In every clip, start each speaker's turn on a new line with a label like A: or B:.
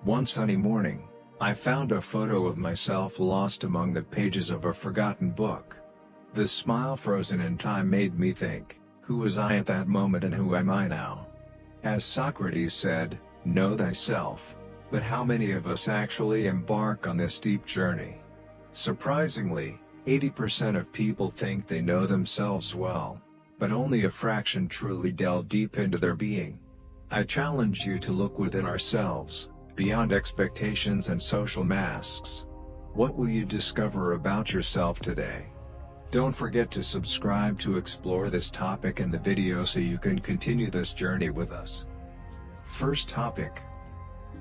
A: One sunny morning, I found a photo of myself lost among the pages of a forgotten book. The smile frozen in time made me think, who was I at that moment and who am I now? As Socrates said, know thyself. But how many of us actually embark on this deep journey? Surprisingly, 80% of people think they know themselves well, but only a fraction truly delve deep into their being. I challenge you to look within ourselves, beyond expectations and social masks. What will you discover about yourself today? Don't forget to subscribe to explore this topic in the video so you can continue this journey with us. First topic: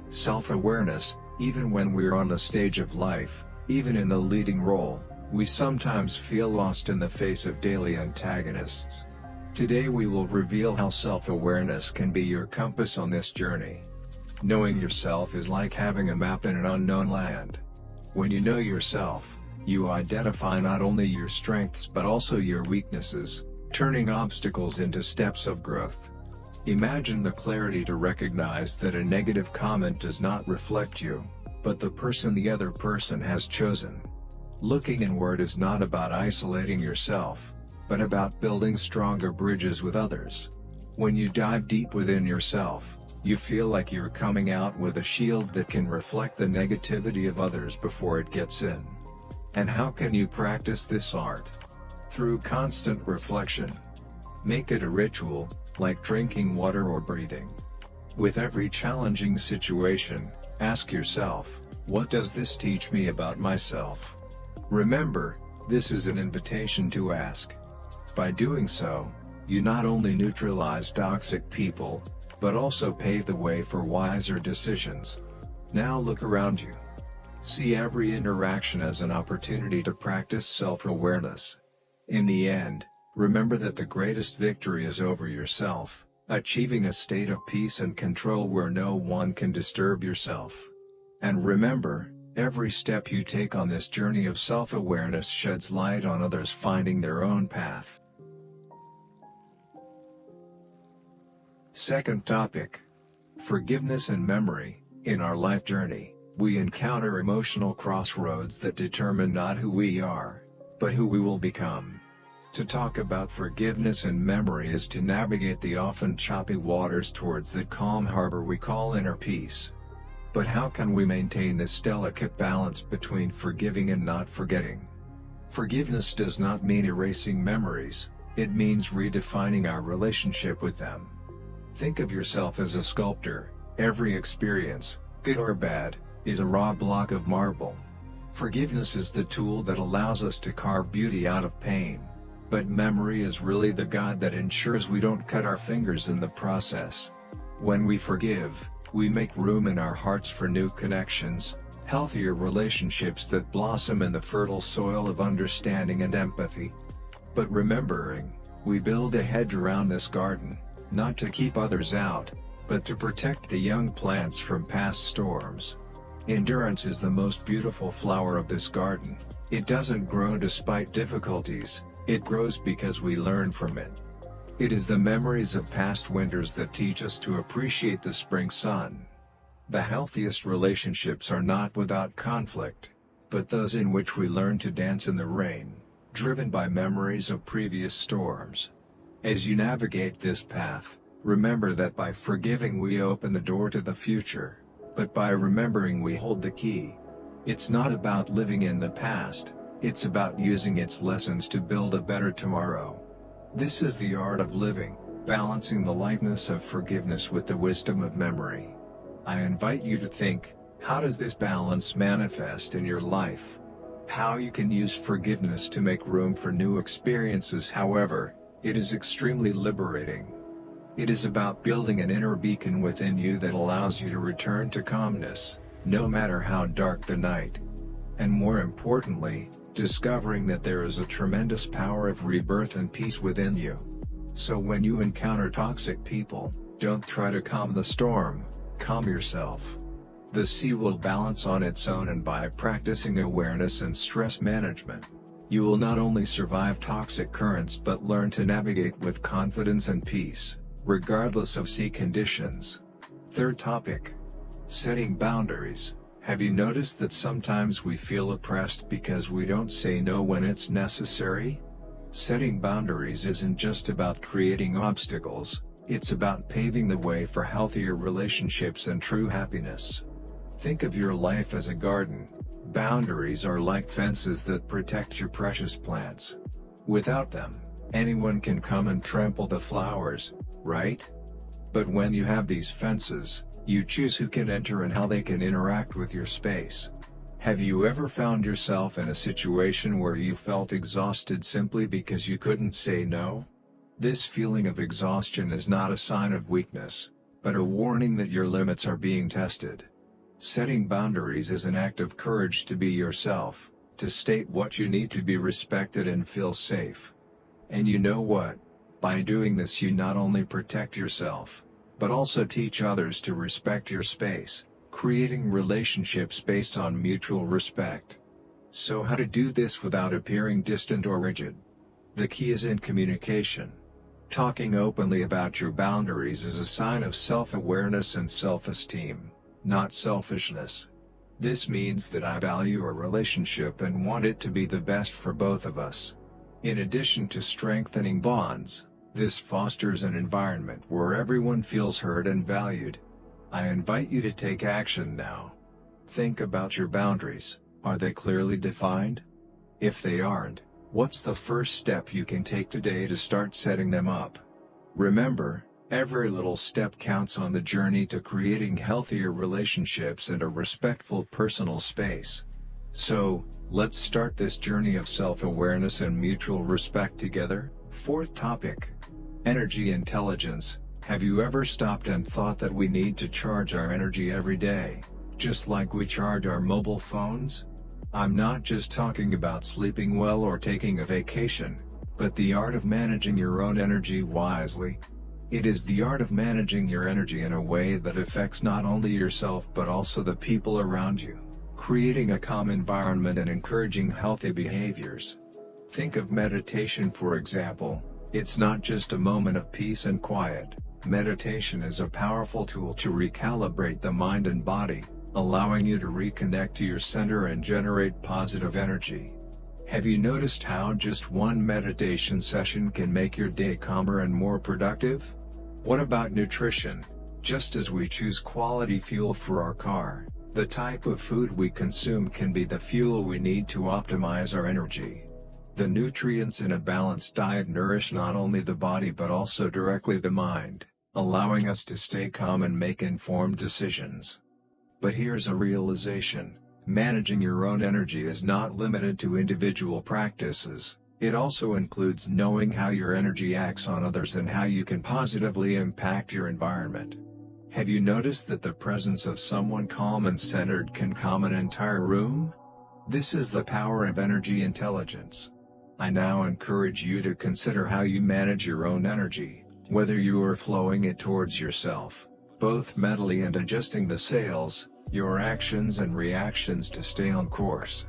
A: self-awareness. Even when we're on the stage of life, even in the leading role, we sometimes feel lost in the face of daily antagonists. Today we will reveal how self-awareness can be your compass on this journey. Knowing yourself is like having a map in an unknown land. When you know yourself, you identify not only your strengths but also your weaknesses, turning obstacles into steps of growth. Imagine the clarity to recognize that a negative comment does not reflect you, but the person the other person has chosen. Looking inward is not about isolating yourself, but about building stronger bridges with others. When you dive deep within yourself, you feel like you're coming out with a shield that can reflect the negativity of others before it gets in. And how can you practice this art? Through constant reflection. Make it a ritual, like drinking water or breathing. With every challenging situation, ask yourself, what does this teach me about myself? Remember, this is an invitation to ask. By doing so, you not only neutralize toxic people, but also pave the way for wiser decisions. Now look around you. See every interaction as an opportunity to practice self-awareness. In the end, remember that the greatest victory is over yourself, achieving a state of peace and control where no one can disturb yourself. And remember, every step you take on this journey of self-awareness sheds light on others finding their own path. Second topic: forgiveness and memory. In our life journey, we encounter emotional crossroads that determine not who we are, but who we will become. To talk about forgiveness and memory is to navigate the often choppy waters towards the calm harbor we call inner peace. But how can we maintain this delicate balance between forgiving and not forgetting? Forgiveness does not mean erasing memories, it means redefining our relationship with them. Think of yourself as a sculptor. Every experience, good or bad, is a raw block of marble. Forgiveness is the tool that allows us to carve beauty out of pain. But memory is really the guide that ensures we don't cut our fingers in the process. When we forgive, we make room in our hearts for new connections, healthier relationships that blossom in the fertile soil of understanding and empathy. But remembering, we build a hedge around this garden, not to keep others out, but to protect the young plants from past storms. Endurance is the most beautiful flower of this garden. It doesn't grow despite difficulties, it grows because we learn from it. It is the memories of past winters that teach us to appreciate the spring sun. The healthiest relationships are not without conflict, but those in which we learn to dance in the rain, driven by memories of previous storms. As you navigate this path, remember that by forgiving we open the door to the future, but by remembering we hold the key. It's not about living in the past, it's about using its lessons to build a better tomorrow. This is the art of living, balancing the lightness of forgiveness with the wisdom of memory. I invite you to think, how does this balance manifest in your life? How you can use forgiveness to make room for new experiences. However, it is extremely liberating. It is about building an inner beacon within you that allows you to return to calmness, no matter how dark the night. And more importantly, discovering that there is a tremendous power of rebirth and peace within you. So when you encounter toxic people, don't try to calm the storm, calm yourself. The sea will balance on its own, and by practicing awareness and stress management, you will not only survive toxic currents but learn to navigate with confidence and peace, regardless of sea conditions. Third topic: Setting boundaries. Have you noticed that sometimes we feel oppressed because we don't say no when it's necessary? Setting boundaries isn't just about creating obstacles, it's about paving the way for healthier relationships and true happiness. Think of your life as a garden. Boundaries are like fences that protect your precious plants. Without them, anyone can come and trample the flowers, right? But when you have these fences, you choose who can enter and how they can interact with your space. Have you ever found yourself in a situation where you felt exhausted simply because you couldn't say no? This feeling of exhaustion is not a sign of weakness, but a warning that your limits are being tested. Setting boundaries is an act of courage to be yourself, to state what you need to be respected and feel safe. And you know what? By doing this you not only protect yourself, but also teach others to respect your space, creating relationships based on mutual respect. So how to do this without appearing distant or rigid? The key is in communication. Talking openly about your boundaries is a sign of self-awareness and self-esteem, not selfishness. This means that I value a relationship and want it to be the best for both of us. In addition to strengthening bonds, this fosters an environment where everyone feels heard and valued. I invite you to take action now. Think about your boundaries. Are they clearly defined? If they aren't, what's the first step you can take today to start setting them up? Remember, every little step counts on the journey to creating healthier relationships and a respectful personal space. So, let's start this journey of self-awareness and mutual respect together. Fourth topic. Energy intelligence. Have you ever stopped and thought that we need to charge our energy every day, just like we charge our mobile phones? I'm not just talking about sleeping well or taking a vacation, but the art of managing your own energy wisely. It is the art of managing your energy in a way that affects not only yourself but also the people around you, creating a calm environment and encouraging healthy behaviors. Think of meditation, for example. It's not just a moment of peace and quiet. Meditation is a powerful tool to recalibrate the mind and body, allowing you to reconnect to your center and generate positive energy. Have you noticed how just one meditation session can make your day calmer and more productive? What about nutrition? Just as we choose quality fuel for our car, the type of food we consume can be the fuel we need to optimize our energy. The nutrients in a balanced diet nourish not only the body but also directly the mind, allowing us to stay calm and make informed decisions. But here's a realization: managing your own energy is not limited to individual practices. It also includes knowing how your energy acts on others and how you can positively impact your environment. Have you noticed that the presence of someone calm and centered can calm an entire room? This is the power of energy intelligence. I now encourage you to consider how you manage your own energy, whether you are flowing it towards yourself, both mentally and adjusting the sails, your actions and reactions to stay on course.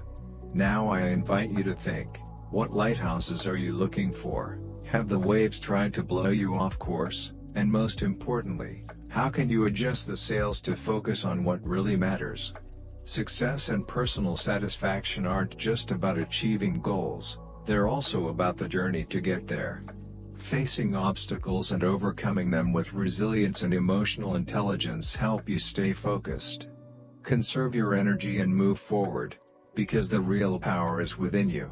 A: Now I invite you to think, what lighthouses are you looking for? Have the waves tried to blow you off course? And most importantly, how can you adjust the sails to focus on what really matters? Success and personal satisfaction aren't just about achieving goals. They're also about the journey to get there. Facing obstacles and overcoming them with resilience and emotional intelligence help you stay focused. Conserve your energy and move forward, because the real power is within you.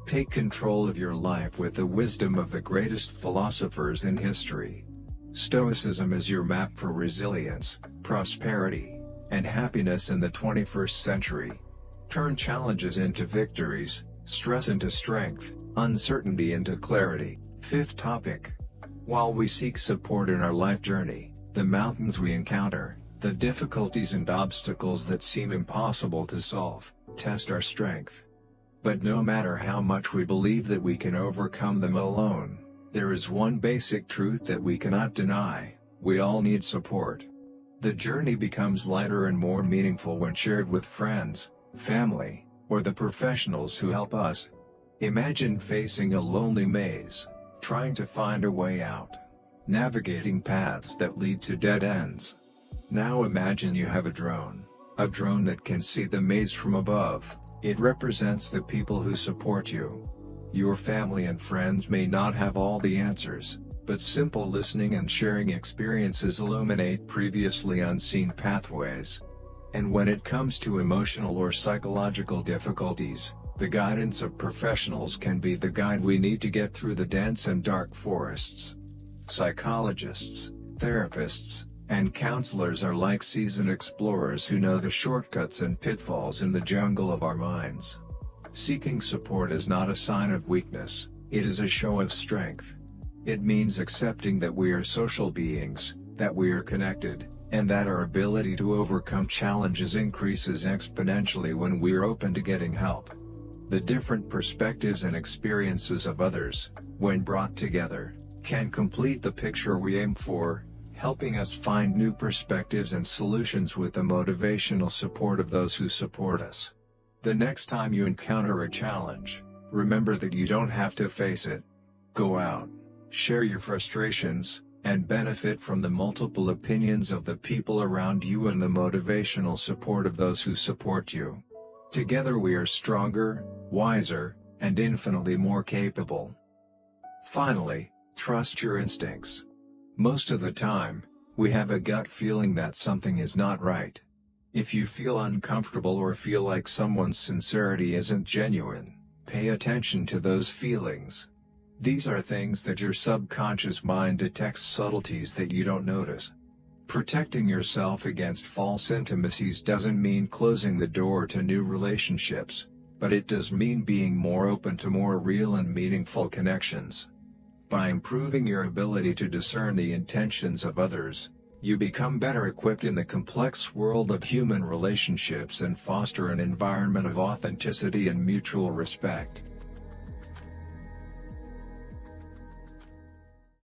A: Take control of your life with the wisdom of the greatest philosophers in history. Stoicism is your map for resilience, prosperity, and happiness in the 21st century. Turn challenges into victories, stress into strength, uncertainty into clarity. Fifth topic. While we seek support in our life journey, the mountains we encounter, the difficulties and obstacles that seem impossible to solve, test our strength. But no matter how much we believe that we can overcome them alone, there is one basic truth that we cannot deny: we all need support. The journey becomes lighter and more meaningful when shared with friends, family, or the professionals who help us. Imagine facing a lonely maze, trying to find a way out, navigating paths that lead to dead ends. Now imagine you have a drone that can see the maze from above. It represents the people who support you. Your family and friends may not have all the answers, but simple listening and sharing experiences illuminate previously unseen pathways. And when it comes to emotional or psychological difficulties, the guidance of professionals can be the guide we need to get through the dense and dark forests. Psychologists, therapists, and counselors are like seasoned explorers who know the shortcuts and pitfalls in the jungle of our minds. Seeking support is not a sign of weakness, it is a show of strength. It means accepting that we are social beings, that we are connected, and that our ability to overcome challenges increases exponentially when we're open to getting help. The different perspectives and experiences of others, when brought together, can complete the picture we aim for, helping us find new perspectives and solutions with the motivational support of those who support us. The next time you encounter a challenge, remember that you don't have to face it. Go out, share your frustrations, and benefit from the multiple opinions of the people around you and the motivational support of those who support you. Together we are stronger, wiser, and infinitely more capable. Finally, trust your instincts. Most of the time, we have a gut feeling that something is not right. If you feel uncomfortable or feel like someone's sincerity isn't genuine, pay attention to those feelings. These are things that your subconscious mind detects, subtleties that you don't notice. Protecting yourself against false intimacies doesn't mean closing the door to new relationships, but it does mean being more open to more real and meaningful connections. By improving your ability to discern the intentions of others, you become better equipped in the complex world of human relationships and foster an environment of authenticity and mutual respect.